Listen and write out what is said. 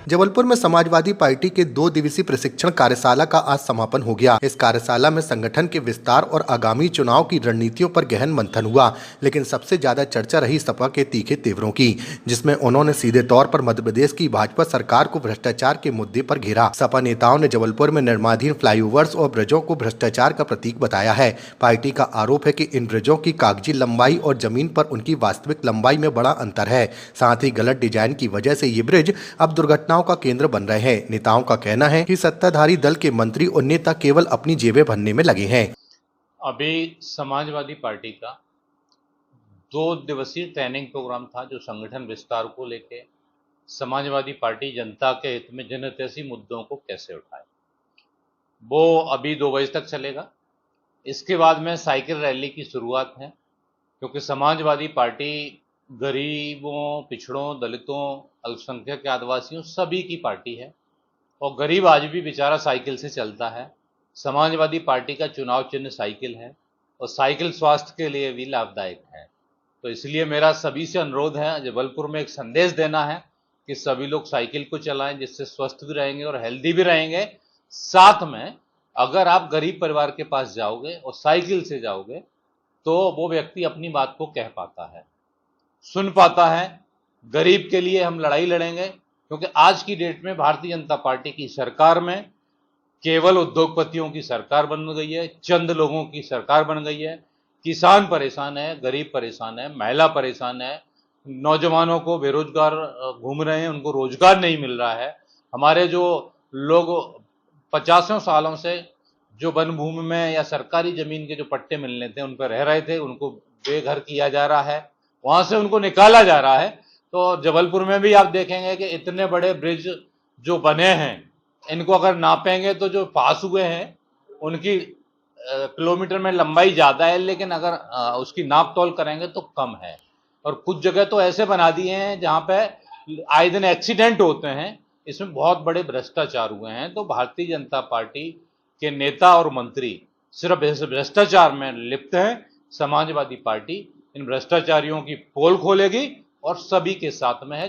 जबलपुर में समाजवादी पार्टी के 2 दिवसीय प्रशिक्षण कार्यशाला का आज समापन हो गया। इस कार्यशाला में संगठन के विस्तार और आगामी चुनाव की रणनीतियों पर गहन मंथन हुआ, लेकिन सबसे ज्यादा चर्चा रही सपा के तीखे तेवरों की, जिसमें उन्होंने सीधे तौर पर मध्य प्रदेश की भाजपा सरकार को भ्रष्टाचार के मुद्दे पर घेरा। सपा नेताओं ने जबलपुर में निर्माणाधीन फ्लाईओवर्स और ब्रिजों को भ्रष्टाचार का प्रतीक बताया है। पार्टी का आरोप है कि इन ब्रिजों की कागजी लंबाई और जमीन पर उनकी वास्तविक लंबाई में बड़ा अंतर है। साथ ही गलत डिजाइन की वजह से ये ब्रिज अब दुर्घटनाओं का केंद्र बन रहे हैं। नेताओं का कहना है कि सत्ताधारी दल के मंत्री और नेता केवल अपनी जेबें भरने में लगे हैं। अभी समाजवादी पार्टी का 2 दिवसीय ट्रेनिंग प्रोग्राम था जो संगठन विस्तार को लेके समाजवादी पार्टी जनता के हित में जनहितैषी मुद्दों को कैसे उठाए, वो अभी 2 बजे तक चलेगा। इसके बाद में साइकिल रैली की शुरुआत है, क्योंकि समाजवादी पार्टी गरीबों, पिछड़ों, दलितों, अल्पसंख्यक आदिवासियों सभी की पार्टी है और गरीब आज भी बेचारा साइकिल से चलता है। समाजवादी पार्टी का चुनाव चिन्ह साइकिल है और साइकिल स्वास्थ्य के लिए भी लाभदायक है। तो इसलिए मेरा सभी से अनुरोध है, जबलपुर में एक संदेश देना है कि सभी लोग साइकिल को चलाएं, जिससे स्वस्थ भी रहेंगे और हेल्दी भी रहेंगे। साथ में अगर आप गरीब परिवार के पास जाओगे और साइकिल से जाओगे तो वो व्यक्ति अपनी बात को कह पाता है, सुन पाता है। गरीब के लिए हम लड़ाई लड़ेंगे, क्योंकि आज की डेट में भारतीय जनता पार्टी की सरकार में केवल उद्योगपतियों की सरकार बन गई है, चंद लोगों की सरकार बन गई है। किसान परेशान है, गरीब परेशान है, महिला परेशान है, नौजवानों को बेरोजगार घूम रहे हैं, उनको रोजगार नहीं मिल रहा है। हमारे जो लोग 50 सालों से जो वन भूमि में या सरकारी जमीन के जो पट्टे मिलने थे उन पर रह रहे थे, उनको बेघर किया जा रहा है, वहां से उनको निकाला जा रहा है। तो जबलपुर में भी आप देखेंगे कि इतने बड़े ब्रिज जो बने हैं, इनको अगर नापेंगे तो जो पास हुए हैं उनकी किलोमीटर में लंबाई ज़्यादा है, लेकिन अगर उसकी नाप तोल करेंगे तो कम है। और कुछ जगह तो ऐसे बना दिए हैं जहाँ पे आए दिन एक्सीडेंट होते हैं। इसमें बहुत बड़े भ्रष्टाचार हुए हैं। तो भारतीय जनता पार्टी के नेता और मंत्री सिर्फ इस भ्रष्टाचार में लिप्त हैं। समाजवादी पार्टी इन भ्रष्टाचारियों की पोल खोलेगी और सभी के साथ में है।